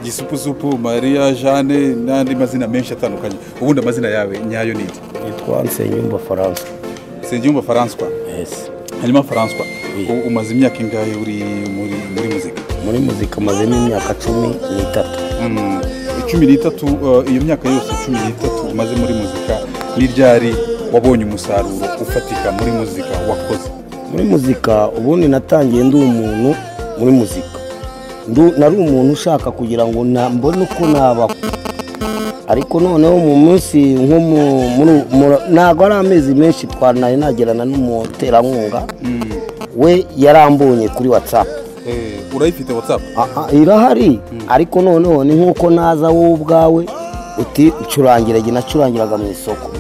Gisupusupu, Maria, Jeanne n'andi mazina menshi atandukanye. Ubundi amazina yawe nyayo ni iki? Nitwa Nsengiyumva François. Nsengiyumva François. Yes. Hanyuma François, umaze imyaka ingahe uri muri muzika? Muri muzika maze imyaka 13. 13, iyo myaka yose 13 umaze muri muzika, ni ryari wabonye umusaruro ufatika muri muzika wakoze? Muri muzika ubundi natangiye ndi umuntu muri muzika. Nari umuntu ushaka kugira ngo mbone uko naba, ariko noneho mu munsi nko ntago ari amezi menshi twanaye nagerana n'umuterankunga we yarambonye kuri WhatsApp. Urayifite WhatsApp? Irahari, ariko noneho ni nkuko naza wowe ubwawe uti ncurangiraga, nacurangiraga mu isoko.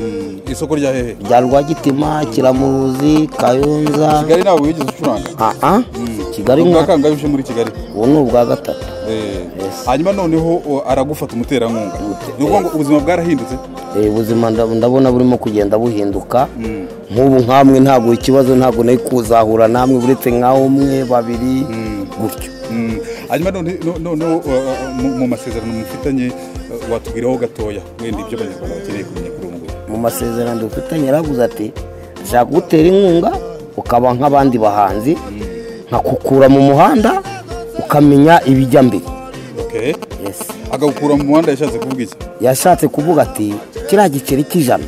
Isoko rya hehe? Rya Rwagitima, Kiramuruzi, Kayonza. Kigali nawe wigeze ucuranga? Kigali mwakanga yuje muri Kigali? Ubu ni ubwa gatatu. Hanyuma noneho aragufata umuterankunga. Nuko ngo ubuzima bwarahindutse? Ubuzima ndabona burimo kugenda buhinduka. Nk'ubu nkamwe ntabwo ikibazo ntabwo nayo kuzahura namwe buretse nkaho umwe babiri gutyo. Hanyuma noneho mu masezerano mufitanye watubwiraho gatoya wenda ibyo abanyarwanda bakeneye kumenya kuri ubu. Mu masezerano dufitanye yaravuze ati nshaka gutera inkunga ukaba nk'abandi bahanzi, nkakukura mu muhanda ukamenya ibijya mbere. Okay. Yes. Agakura mu muhanda yashatse kuvuga iki? Yashatse kuvuga ati kiriya giceri cy'ijana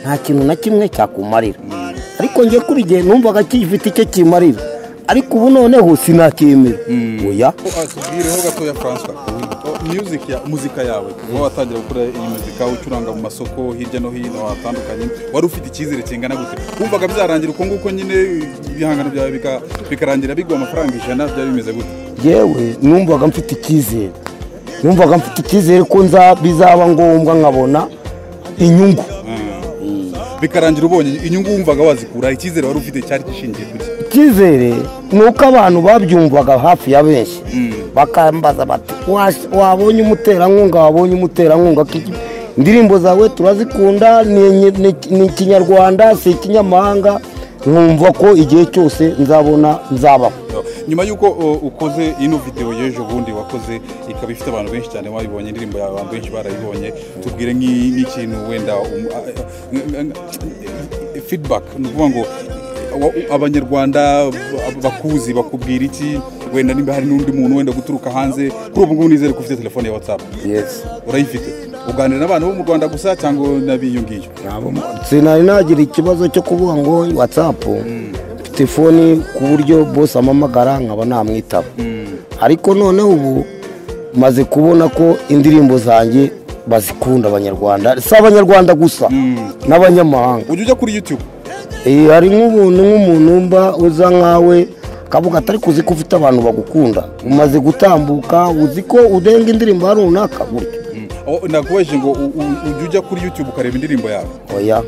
nta kintu na kimwe cyakumarira, ariko ngiye kuri gihe numvaga kifite icyo kimarira, ariko ubu noneho sinakemera. Oya. Tubwireho gatoya François, muzika yawe wowe watangira gukora iyi muzika ucuranga mu masoko hirya no hino hatandukanye, wari ufite icyizere kingana gute? Kumvaga byarangira uko nguko nyine ibihangano byawe bikarangira bigwa amafaranga 100, byari bimeze gute? Yewe numvaga mfite icyizere ko bizaba ngombwa nkabona inyungu. Bikarangira ubonye inyungu wumvaga wazikura, icyizere wari ufite cyari gishingiye kuki? Icyizere nuko abantu babyumvaga hafi ya benshi bakambaza bati wabonye umuterankunga indirimbo zawe turazikunda, ni Kinyarwanda si Kinyamahanga, nkumva ko igihe cyose nzabaho. Nyuma yuko ukoze ino video y'ejo bundi wakoze ikaba ifite abantu benshi cyane babibonye, indirimbo yawe abantu benshi barayibonye, tubwire nk'ikintu wenda feedback, nukuvuga ngo abanyarwanda bakuzi bakubwira iki, wenda nimba hari n'undi muntu wenda guturuka hanze kuri ubu ngubu nizere ko ufite telefone ya WhatsApp? Yes. Urayifite? Uganira n'abantu bo mu Rwanda gusa cyangwa nabiyo ngiyo? Sinari nagira ikibazo cyo kuvuga ngo WhatsApp telefoni ku buryo bose amamagara nkaba namwitaba, ariko noneho ubu maze kubona ko indirimbo zanjye bazikunda abanyarwanda, si abanyarwanda gusa n'abanyamahanga. Ujya kuri YouTube? Hari nk'umuntu mba uza nkawe kavuga atari kuzi ko ufite abantu bagukunda, umaze gutambuka uzi ko udenga indirimbo runaka gutyo. Nakubaje ngo ujya kuri YouTube ukareba indirimbo yawe? Oya.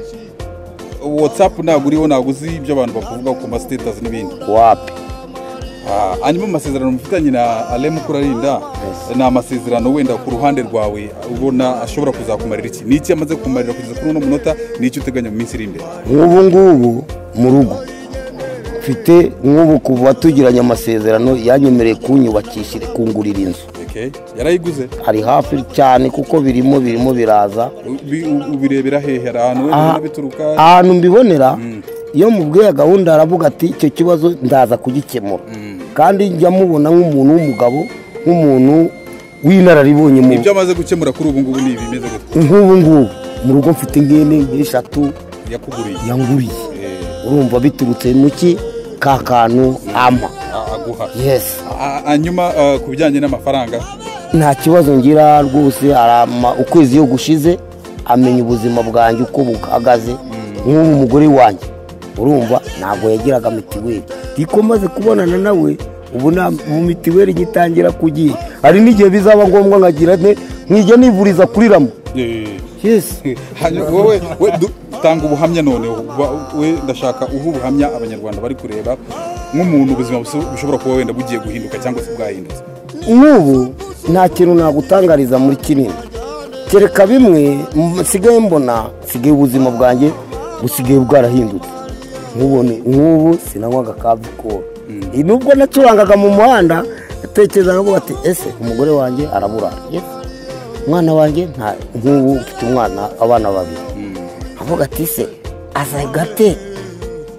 WhatsApp ntabwo uriho, ntabwo uzi ibyo abantu bakuvuga ku ma status n'ibindi? Wapi. Hanyuma amasezerano mufitanye na Alain Mukurarinda ni amasezerano wenda ku ruhande rwawe ubona ashobora kuzakumarira iki? Ni iki amaze kumarira kugeza kuri uno munota? Ni iki uteganya mu minsi iri imbere? Nk'ubu ngubu mu rugo mfite nk'ubu kuva tugiranye amasezerano yanyemereye kunyubakishira kungurira inzu. Okay. Yarayiguze? Ari hafi cyane kuko birimo biraza. Ubirebera hehe? Ahantu bituruka? Ahantu mbibonera iyo mubwiye gahunda aravuga ati icyo kibazo ndaza kugikemura, kandi njya mubona nk'umuntu w'umugabo, nk'umuntu w'inararibonye mu ibyo amaze gukemura kuri ubu ngubu. Ni bimeze gute? Nk'ubu ngubu mu rugo mfite ngene 3 yanguriye. Urumva biturutse muki kakanu ama aguha? Yes. Hanyuma ku bijyanye n'amafaranga nta kibazo ngira rwose, ukwezi yo gushize amenya ubuzima bwanjye uko buhagaze. Nk'ubu umugore wanjye urumva ntabwo yagiraga mitiweli, ikomaze kubonana nawe ubu mu mitiweli gitangira kugiye, hari n'igihe bizaba ngombwa nkagira nkijya nivuriza kuri Ramo. Yes. Hanyuma wowe tanga ubuhamya none we ndashaka ubuhamya abanyarwanda bari kureba nk'umuntu ubuzima bushobora kuba wenda bugiye guhinduka cyangwa se bwahindutse. N'ubu nta kintu nagutangariza muri kinini kereka bimwe nsigaye mbona sigaye ubuzima bwanjye busigaye bwarahindutse. Nk'ubu sinanywaga ka Vikoro nubwo nacurangaga mu muhanda atekereza ngo ati ese umugore wanjye araburara, umwana wanjye nk'ubu mfite abana babiri avuga ati se azagate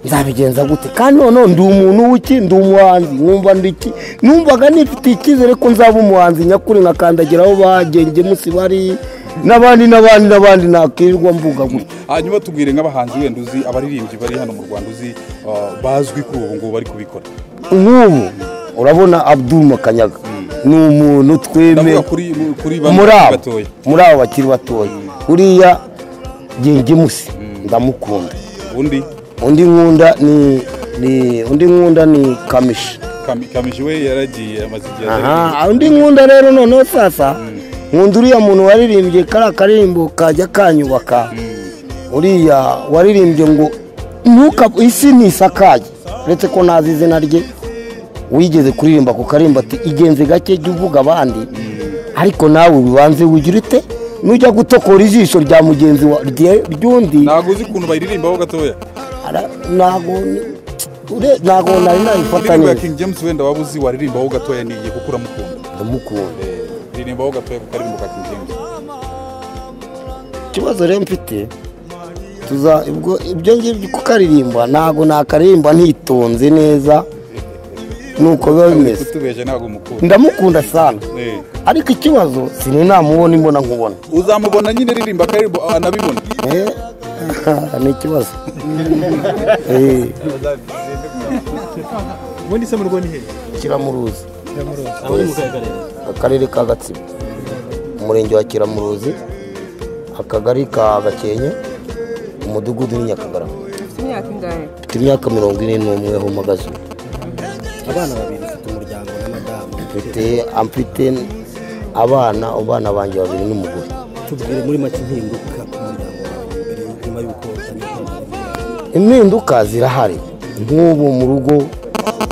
nzabigenza gute kandi none ndi umuntu w'iki ndi umuhanzi nkumva ndiki numvaga nifite icyizere ko nzaba umuhanzi nyakuri nkakandagiraho bagenge musi bari n'abandi nakirirwa mvuga gutya. Hanyuma tubwire nk'abahanzi wenda uzi abaririmbyi bari hano mu Rwanda uzi bazwi kuri ubu ngubu bari kubikora. Nk'ubu urabona Abdul Makanyaga ni umuntu tweme muri abo bakiri batoya uriya genge musi ndamukunda. Undi nkunda ni Kamishi we yaragiye amaze igihe. Undi nkunda rero noneho sasa nkunda uriya muntu waririmbye kariya karirimbo kajya kanyubaka uriya waririmbye ngo isi ntisakaye uretse ko nazi izina rye wigeze kuririmba ku karimbo ati igenze gake jya uvuga abandi ariko nawe bibanze ugira ute nujya gutokora ijisho rya mugenzi ry'undi. Ntabwo uzi ukuntu bayiririmbaho gatoya. Ntabwo nari nayifatanye. Indirimbo ya King James wenda waba uzi waririmbaho gatoya niye kuko uramukunda. Ndamukunda. Ririmbaho gatoya ku karimbo ka King James. Ikibazo rero mfite ibyo ngibyo kukaririmba ntabwo nakaririmba ntitonze neza nuko biba bimeze. Ndamukunda sana ariko ikibazo sinamubona imbona nkubona. Uzamubona nyine ririmba karimbo anabibona. Ni ikibazo. Ubundi se mu Rwanda ni he? Kiramuruzi. Akarere ka Gatsibo, umurenge wa Kiramuruzi, akagari ka Gakenke, umudugudu ni Nyakagarama. Imyaka ingahe? Imyaka 41 ho magazo. Abana babiri ufite umuryango na madamu. Mfite abana banjye babiri n'umugore. Tubwire muri make impinduka ku muryango wawe nyuma y'uko impinduka zirahari. Nk'ubu mu rugo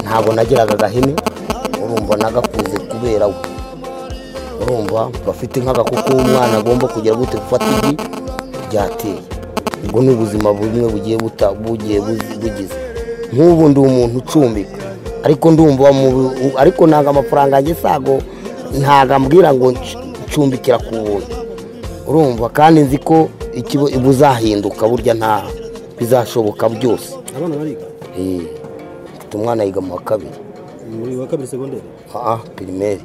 ntabwo nageraga gahene urumva nagakuze kubera we urumva bafite nk'agakoko umwana agomba kugira gute gufata igi ryateye. Ubwo n'ubuzima bumwe bugiye bugize. Nk'ubu ndi umuntu ucumbika ariko ndumva ariko ntaga amafaranga yanjye sago ntaga mbwira ngo ncumbikira ku buntu urumva kandi nzi ko buzahinduka burya nta bizashoboka byose. Abana bariga? Mfite umwana yiga mu wa kabiri. Muri wa kabiri secondaire? Primaire.